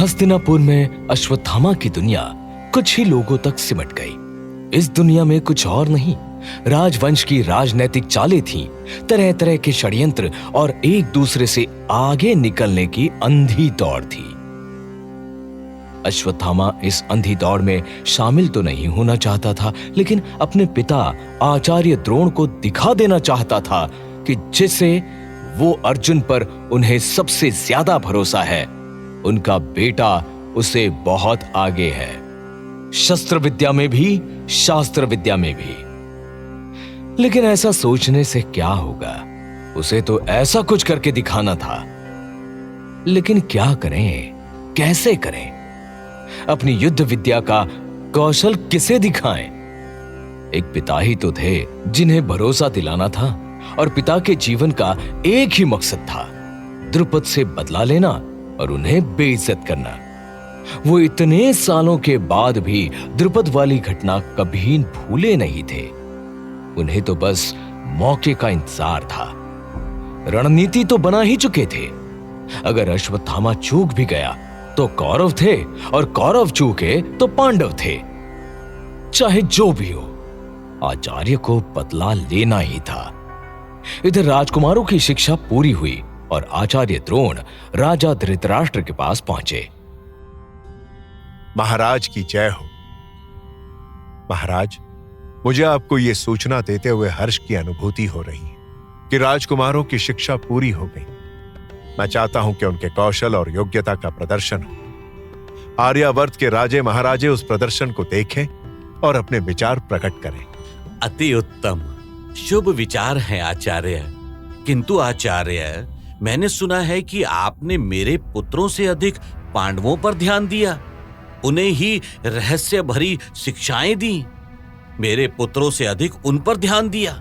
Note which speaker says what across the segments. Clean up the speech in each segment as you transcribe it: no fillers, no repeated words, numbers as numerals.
Speaker 1: हस्तिनापुर में अश्वत्थामा की दुनिया कुछ ही लोगों तक सिमट गई। इस दुनिया में कुछ और नहीं, राजवंश की राजनैतिक चालें थीं, तरह तरह के षड्यंत्र और एक दूसरे से आगे निकलने की अंधी दौड़ थी। अश्वत्थामा इस अंधी दौड़ में शामिल तो नहीं होना चाहता था, लेकिन अपने पिता आचार्य द्रोण को दिखा देना चाहता था कि जिससे वो अर्जुन पर उन्हें सबसे ज्यादा भरोसा है, उनका बेटा उसे बहुत आगे है, शस्त्र विद्या में भी, शास्त्र विद्या में भी। लेकिन ऐसा सोचने से क्या होगा, उसे तो ऐसा कुछ करके दिखाना था। लेकिन क्या करें, कैसे करें? अपनी युद्ध विद्या का कौशल किसे दिखाएं? एक पिता ही तो थे जिन्हें भरोसा दिलाना था, और पिता के जीवन का एक ही मकसद था, द्रुपद से बदला लेना और उन्हें बेइज्जत करना। वो इतने सालों के बाद भी द्रुपद वाली घटना कभी भूले नहीं थे। उन्हें तो बस मौके का इंतजार था। रणनीति तो बना ही चुके थे। अगर अश्वत्थामा चूक भी गया तो कौरव थे, और कौरव चूके तो पांडव थे। चाहे जो भी हो, आचार्य को बदला लेना ही था। इधर राजकुमारों की शिक्षा पूरी हुई और आचार्य द्रोण राजा धृतराष्ट्र के पास पहुंचे।
Speaker 2: महाराज की जय हो। महाराज, मुझे आपको यह सूचना देते हुए हर्ष की अनुभूति हो रही है कि राजकुमारों की शिक्षा पूरी हो गई। मैं चाहता हूं कि उनके कौशल और योग्यता का प्रदर्शन हो। आर्यावर्त के राजे महाराजे उस प्रदर्शन को देखें और अपने विचार प्रकट करें।
Speaker 3: अति उत्तम, शुभ विचार हैं आचार्य। किंतु आचार्य, मैंने सुना है कि आपने मेरे पुत्रों से अधिक पांडवों पर ध्यान दिया, उन्हें ही रहस्य भरी शिक्षाएं दी, मेरे पुत्रों से अधिक उन पर ध्यान दिया।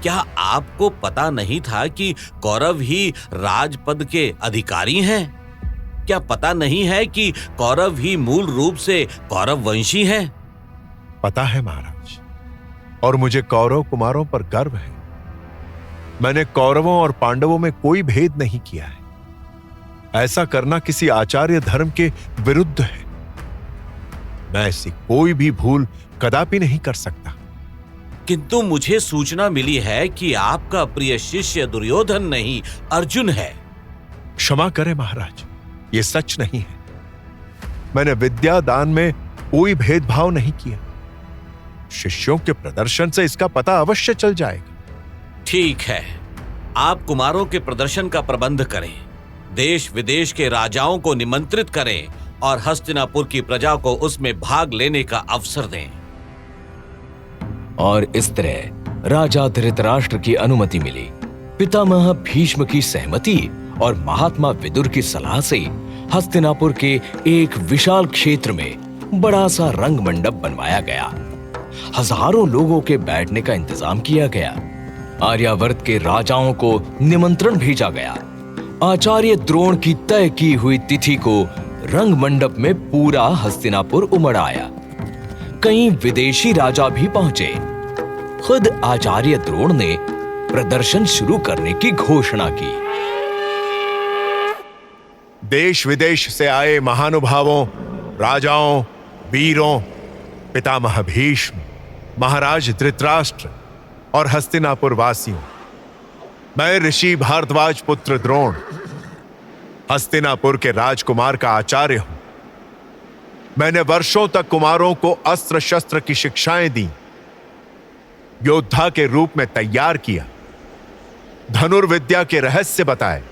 Speaker 3: क्या आपको पता नहीं था कि कौरव ही राजपद के अधिकारी हैं? क्या पता नहीं है कि कौरव ही मूल रूप से कौरव वंशी हैं?
Speaker 2: पता है महाराज, और मुझे कौरव कुमारों पर गर्व है। मैंने कौरवों और पांडवों में कोई भेद नहीं किया है। ऐसा करना किसी आचार्य धर्म के विरुद्ध है। मैं ऐसी कोई भी भूल कदापि नहीं कर सकता।
Speaker 3: किंतु मुझे सूचना मिली है कि आपका प्रिय शिष्य दुर्योधन नहीं, अर्जुन है।
Speaker 2: क्षमा करें महाराज, ये सच नहीं है। मैंने विद्या दान में कोई भेदभाव नहीं किया। शिष्यों के प्रदर्शन से इसका पता अवश्य चल जाएगा।
Speaker 3: ठीक है, आप कुमारों के प्रदर्शन का प्रबंध करें, देश विदेश के राजाओं को निमंत्रित करें और हस्तिनापुर की प्रजा को उसमें भाग लेने का अवसर दें।
Speaker 1: और इस तरह राजा धृतराष्ट्र की अनुमति मिली। पितामह भीष्म की सहमति और महात्मा विदुर की सलाह से हस्तिनापुर के एक विशाल क्षेत्र में बड़ा सा रंग मंडप बनवाया गया। हजारों लोगों के बैठने का इंतजाम किया गया। आर्यावर्त के राजाओं को निमंत्रण भेजा गया। आचार्य द्रोण की तय की हुई तिथि को रंग मंडप में पूरा हस्तिनापुर उमड़ आया। कई विदेशी राजा भी पहुंचे। खुद आचार्य द्रोण ने प्रदर्शन शुरू करने की घोषणा की।
Speaker 2: देश विदेश से आए महानुभावों, राजाओं, वीरों, पितामह भीष्म, महाराज धृतराष्ट्र और हस्तिनापुर वासियों, मैं ऋषि भारद्वाज पुत्र द्रोण हस्तिनापुर के राजकुमार का आचार्य हूं। मैंने वर्षों तक कुमारों को अस्त्र शस्त्र की शिक्षाएं दी, योद्धा के रूप में तैयार किया, धनुर्विद्या के रहस्य बताए।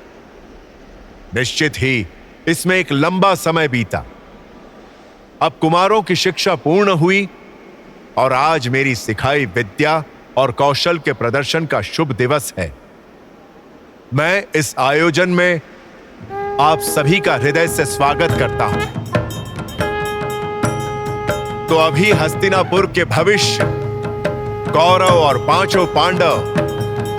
Speaker 2: निश्चित ही इसमें एक लंबा समय बीता। अब कुमारों की शिक्षा पूर्ण हुई और आज मेरी सिखाई विद्या और कौशल के प्रदर्शन का शुभ दिवस है। मैं इस आयोजन में आप सभी का हृदय से स्वागत करता हूं। तो अभी हस्तिनापुर के भविष्य कौरव और पांचों पांडव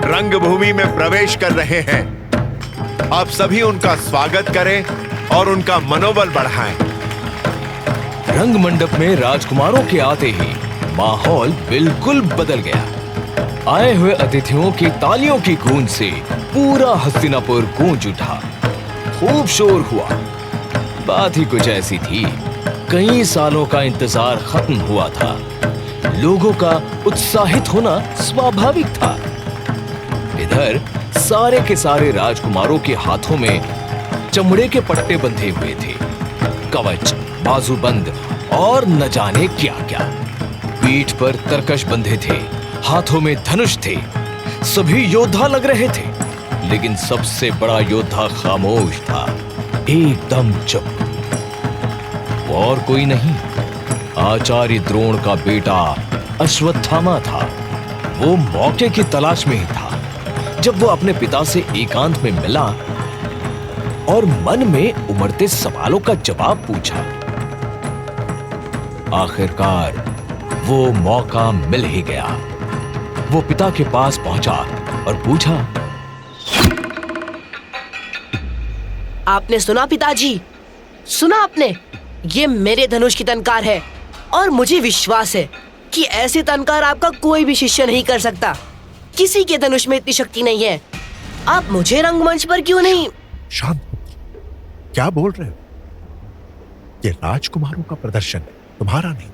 Speaker 2: रंगभूमि में प्रवेश कर रहे हैं। आप सभी उनका स्वागत करें और उनका मनोबल बढ़ाएं।
Speaker 1: रंग मंडप में राजकुमारों के आते ही माहौल बिल्कुल बदल गया। आए हुए अतिथियों की तालियों की गूंज से पूरा हस्तिनापुर गूंज उठा। खूब शोर हुआ। बात ही कुछ ऐसी थी। कई सालों का इंतजार खत्म हुआ था। लोगों का उत्साहित होना स्वाभाविक था। इधर सारे के सारे राजकुमारों के हाथों में चमड़े के पट्टे बंधे हुए थे, कवच, बाजूबंद और न जाने क्या क्या। पीठ पर तरकश बंधे थे, हाथों में धनुष थे। सभी योद्धा लग रहे थे, लेकिन सबसे बड़ा योद्धा खामोश था, एकदम चुप। वो और कोई नहीं, आचार्य द्रोण का बेटा अश्वत्थामा था। वो मौके की तलाश में ही था। जब वो अपने पिता से एकांत में मिला और मन में उमड़ते सवालों का जवाब पूछा, आखिरकार वो मौका मिल ही गया। वो पिता के पास पहुंचा और पूछा,
Speaker 4: आपने सुना पिताजी? सुना आपने? ये मेरे धनुष की तनकार है और मुझे विश्वास है कि ऐसी तनकार आपका कोई भी शिष्य नहीं कर सकता। किसी के धनुष में इतनी शक्ति नहीं है। आप मुझे रंगमंच पर क्यों नहीं?
Speaker 2: शांत पुत्र, क्या बोल रहे हो? ये राजकुमारों का प्रदर्शन है, तुम्हारा नहीं।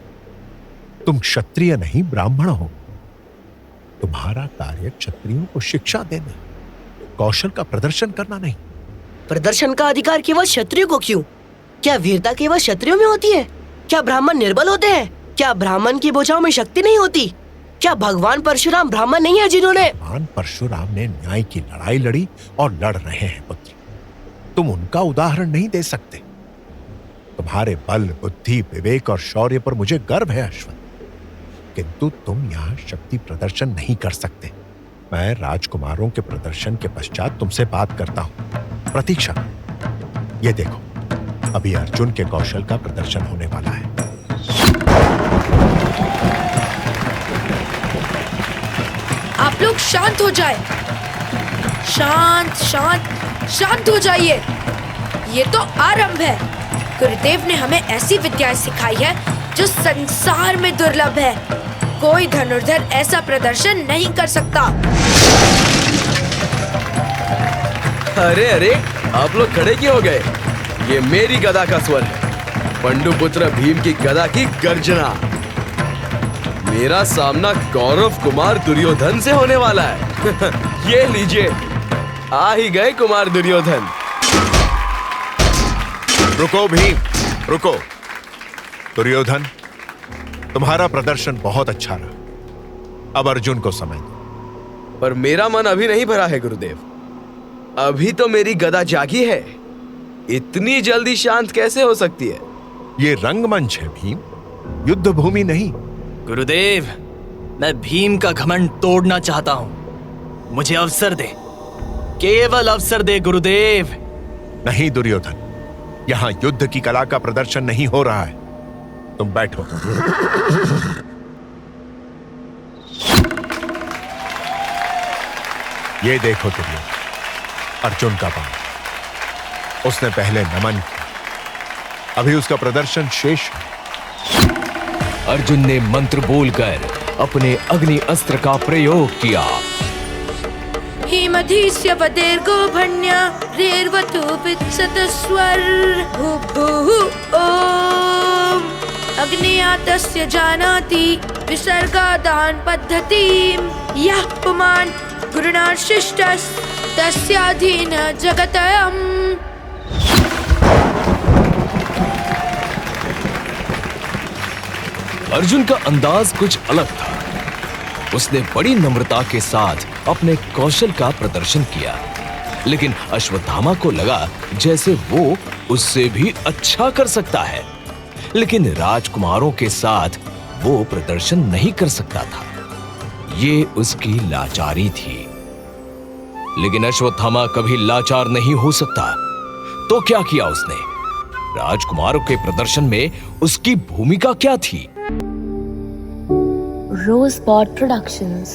Speaker 2: तुम क्षत्रिय नहीं, ब्राह्मण हो। तुम्हारा कार्य क्षत्रियों को शिक्षा देना, कौशल का प्रदर्शन करना नहीं।
Speaker 4: प्रदर्शन का अधिकार केवल क्षत्रियो को क्यों? क्या वीरता केवल क्षत्रियो में होती है? क्या ब्राह्मण निर्बल होते हैं? क्या ब्राह्मण की भुजाओं में शक्ति नहीं होती? क्या भगवान परशुराम ब्राह्मण नहीं है जिन्होंने?
Speaker 2: भगवान परशुराम ने न्याय की लड़ाई लड़ी और लड़ रहे हैं पुत्र। तुम उनका उदाहरण नहीं दे सकते। तुम्हारे बल, बुद्धि, विवेक और शौर्य पर मुझे गर्व है अश्वत्थ, किंतु तुम यहाँ शक्ति प्रदर्शन नहीं कर सकते। मैं राजकुमारों के प्रदर्शन के पश्चात तुमसे बात करता हूं। प्रतीक्षा, ये देखो, अभी अर्जुन के कौशल का प्रदर्शन होने वाला है।
Speaker 5: आप लोग शांत हो जाए। शांत शांत शांत हो जाइए। ये तो आरंभ है। गुरुदेव ने हमें ऐसी विद्याएं सिखाई है जो संसार में दुर्लभ है। कोई धनुर्धर ऐसा प्रदर्शन नहीं कर सकता।
Speaker 6: अरे अरे, आप लोग खड़े क्यों हो गए? ये मेरी गदा का स्वर है, पंडुपुत्र भीम की गदा की गर्जना। मेरा सामना कौरव कुमार दुर्योधन से होने वाला है। ये लीजिए, आ ही गए कुमार दुर्योधन।
Speaker 2: रुको भीम, रुको। दुर्योधन, तुम्हारा प्रदर्शन बहुत अच्छा रहा। अब अर्जुन को समय दो।
Speaker 6: पर मेरा मन अभी नहीं भरा है गुरुदेव। अभी तो मेरी गदा जागी है। इतनी जल्दी शांत कैसे हो सकती है?
Speaker 2: ये रंगमंच है भीम, युद्ध भूमि नहीं।
Speaker 7: गुरुदेव, मैं भीम का घमंड तोड़ना चाहता हूं। मुझे अवसर दे, केवल अवसर दे गुरुदेव।
Speaker 2: नहीं दुर्योधन, यहां युद्ध की कला का प्रदर्शन नहीं हो रहा है। तुम बैठो। ये देखो दुर्योधन, अर्जुन का बाण। उसने पहले नमन किया, अभी उसका प्रदर्शन शेष है।
Speaker 1: अर्जुन ने मंत्र बोलकर अपने अग्नि अस्त्र का प्रयोग किया।
Speaker 5: हिमधीस्य वदेर्गो भण्य रेर्वतु वित्सतस्वर भूभुः ओम अग्नियातस्य जानाति विसर्गादान पद्धतिम यः पुमान् गुरुणाशिष्टस् तस्याधीन जगतयम्।
Speaker 1: अर्जुन का अंदाज कुछ अलग था। उसने बड़ी नम्रता के साथ अपने कौशल का प्रदर्शन किया, लेकिन अश्वत्थामा को लगा जैसे वो उससे भी अच्छा कर सकता है। लेकिन राजकुमारों के साथ वो प्रदर्शन नहीं कर सकता था। ये उसकी लाचारी थी। लेकिन अश्वत्थामा कभी लाचार नहीं हो सकता। तो क्या किया उसने? राजकुमारों के प्रदर्शन में उसकी भूमिका क्या थी?
Speaker 8: Rosebud Productions